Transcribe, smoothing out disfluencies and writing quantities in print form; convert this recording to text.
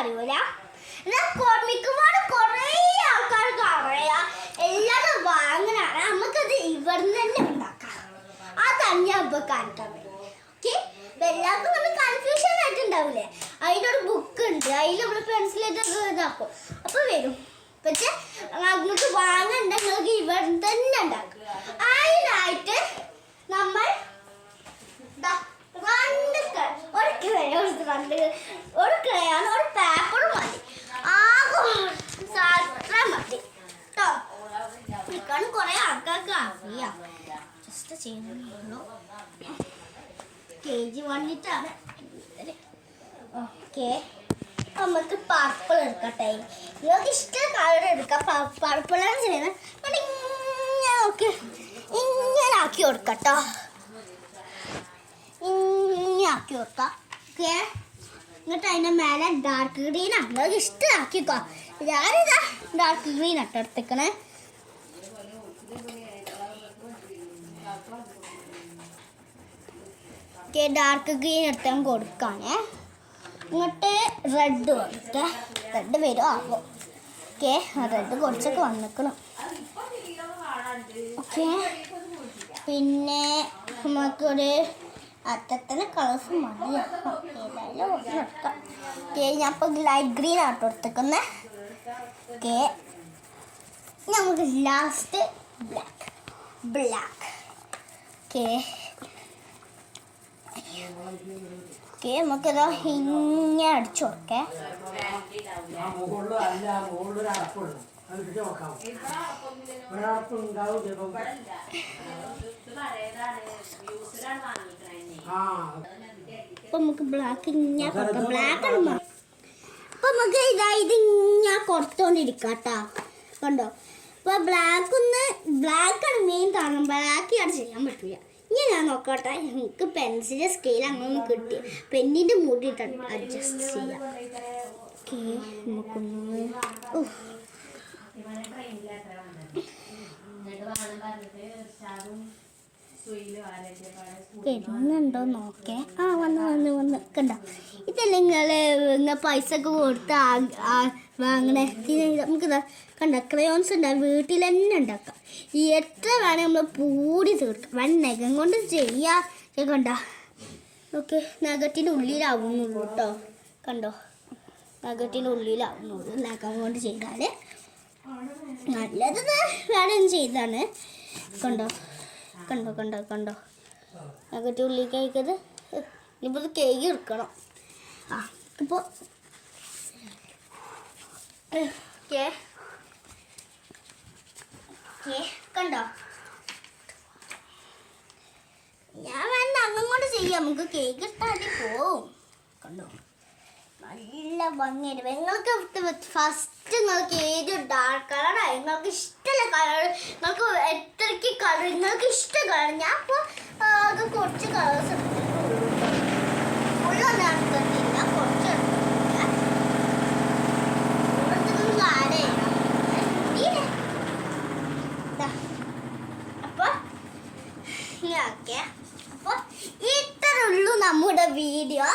അറിയൂല. മിക്കവാറും കുറേ ആൾക്കാർക്ക് അറിയാം. എല്ലാവരും വാങ്ങാനാണ്. നമുക്കത് ഇവിടുന്ന് തന്നെ ഉണ്ടാക്കാം. അതാണ് ഞാൻ ഇപ്പൊ കാണിക്കാൻ പറ്റും. ഓക്കെ, എല്ലാവർക്കും നമ്മൾ കൺഫ്യൂഷൻ ആയിട്ടുണ്ടാവില്ലേ? അതിനൊരു ബുക്ക് ഉണ്ട്, അതിൽ നമ്മൾ പെൻസിലായിട്ട് ഇതാക്കും. അപ്പോൾ വരും. പക്ഷെ നമുക്ക് വാങ്ങണ്ട, നിങ്ങൾക്ക് ഇവിടെ തന്നെ ഉണ്ടാക്കും. അതിനായിട്ട് നമ്മൾ ഒരു ക്രയോൺ ഒരു പേപ്പറും മതി. ആകെ മതി കേട്ടോ. ഇക്കാണ് കുറെ ആൾക്കാർക്ക് അറിയാം. ജസ്റ്റ് ചെയ്യുന്നുള്ളൂ. KG വന്നിട്ടാണ്. ഓക്കെ, നമുക്ക് പർപ്പിൾ എടുക്കട്ടെ. നിങ്ങൾക്ക് ഇഷ്ടം കളർ എടുക്കാം. പർപ്പിളാണ് ചെയ്യുന്നത്. ഓക്കെ, ഇങ്ങനെ ആക്കി കൊടുക്കട്ടോ. ഇങ്ങനെ ആക്കി കൊടുക്കാം. ഓക്കെ, എന്നിട്ട് അതിൻ്റെ മേലെ ഡാർക്ക് ഗ്രീനാണ്. നിങ്ങൾക്ക് ഇഷ്ടമാക്കിക്കോ. ഞാനിതാ ഡാർക്ക് ഗ്രീൻ ആട്ടോ എടുത്തേക്കണേ. ഓക്കെ, ഡാർക്ക് ഗ്രീൻ എടുത്താൽ കൊടുക്കാനേ. ഇങ്ങോട്ട് റെഡ് കൊടുക്കുക. റെഡ് വരും ആകും. ഓക്കെ, റെഡ് കുറച്ചൊക്കെ വന്നിക്കണം. ഓക്കെ, പിന്നെ നമുക്കൊരു അറ്റത്തിന് കളേഴ്സ് മതി. ഏതായാലും എടുക്കാം. ഓക്കെ, ഞാൻ ഇപ്പോൾ ലൈറ്റ് ഗ്രീൻ ആട്ടോ എടുത്തേക്കുന്നത്. ഓക്കെ, നമുക്ക് ലാസ്റ്റ് ബ്ലാക്ക്. ഓക്കെ ഓക്കെ, നമുക്കിത് ഇങ്ങനെ അടിച്ചു കൊടുക്കേ. അപ്പൊ നമുക്ക് ബ്ലാക്ക് ഇങ്ങനെ കൊടുക്കാം. ബ്ലാക്ക് ആണ്. അപ്പൊ നമുക്ക് ഇത് ഇങ്ങനെ കൊടുത്തോണ്ടിരിക്കാട്ടാ. കണ്ടോ? അപ്പൊ ബ്ലാക്കാണ് മെയിൻ കാരണം. ബ്ലാക്ക് ആണ് ചെയ്യാൻ പറ്റില്ല. ഇനി ഞാൻ നോക്കട്ടെ. എനിക്ക് പെൻസിൽ സ്കെയിൽ അങ്ങനെ കിട്ടി. പെന്നിൻ്റെ മൂടിയിട്ട് അഡ്ജസ്റ്റ് ചെയ്യാം. ഓക്കെ, നമുക്കൊന്ന് വരുന്നുണ്ടോ നോക്കേ. വന്ന് കണ്ടോ? ഇതല്ലേ നിങ്ങൾ പൈസ ഒക്കെ കൊടുത്ത് വാങ്ങണേ. നമുക്കിതാ കണ്ട ക്രയോൺസ് ഉണ്ടാകും. വീട്ടിൽ തന്നെ ഉണ്ടാക്കാം. എത്ര വേണേൽ നമ്മൾ പൂടി തീർക്കാം. നഖം കൊണ്ട് ചെയ്യാം. കണ്ടോ? ഓക്കെ, നഖത്തിൻ്റെ ഉള്ളിലാവുന്നുള്ളൂ കേട്ടോ. കണ്ടോ? നഖത്തിൻ്റെ ഉള്ളിലാവുന്നുള്ളൂ. നഖം കൊണ്ട് ചെയ്താൽ നല്ലത് വേറെ ചെയ്താണ്. കണ്ടോ കണ്ടോ കണ്ടോ കണ്ടോ? നഖത്തിൻ്റെ ഉള്ളിൽ കഴിക്കത്. ഇനിയിപ്പോൾ ഇത് കേക്ക് എടുക്കണം. ഇപ്പോൾ ഓക്കെ കണ്ടോ? ഞാൻ വേണ്ട അങ്ങം കൊണ്ട് ചെയ്യാം. നമുക്ക് കേക്ക് ഇട്ടാൽ പോവും. കണ്ടോ? നല്ല ഭംഗിയായിട്ട്. നിങ്ങൾക്ക് ഫസ്റ്റ് നിങ്ങൾക്ക് ഏത് ഡാർക്ക് കളറാണ് നിങ്ങൾക്ക് ഇഷ്ടമുള്ള കളർ. നിങ്ങൾക്ക് എത്രയ്ക്ക് കളർ നിങ്ങൾക്ക് ഇഷ്ടം കളർ. ഞാൻ ഇപ്പോൾ അത് കുറച്ച് കളേഴ്സ് ഉള്ളൊന്നും എടുത്തിട്ടില്ല. കുറച്ച് എടുത്തിട്ടില്ല. ആഡ് ചെയ്യണം. അപ്പോൾ ഓക്കെ, അപ്പോൾ ഇത്രേ ഉള്ളൂ നമ്മുടെ വീഡിയോ.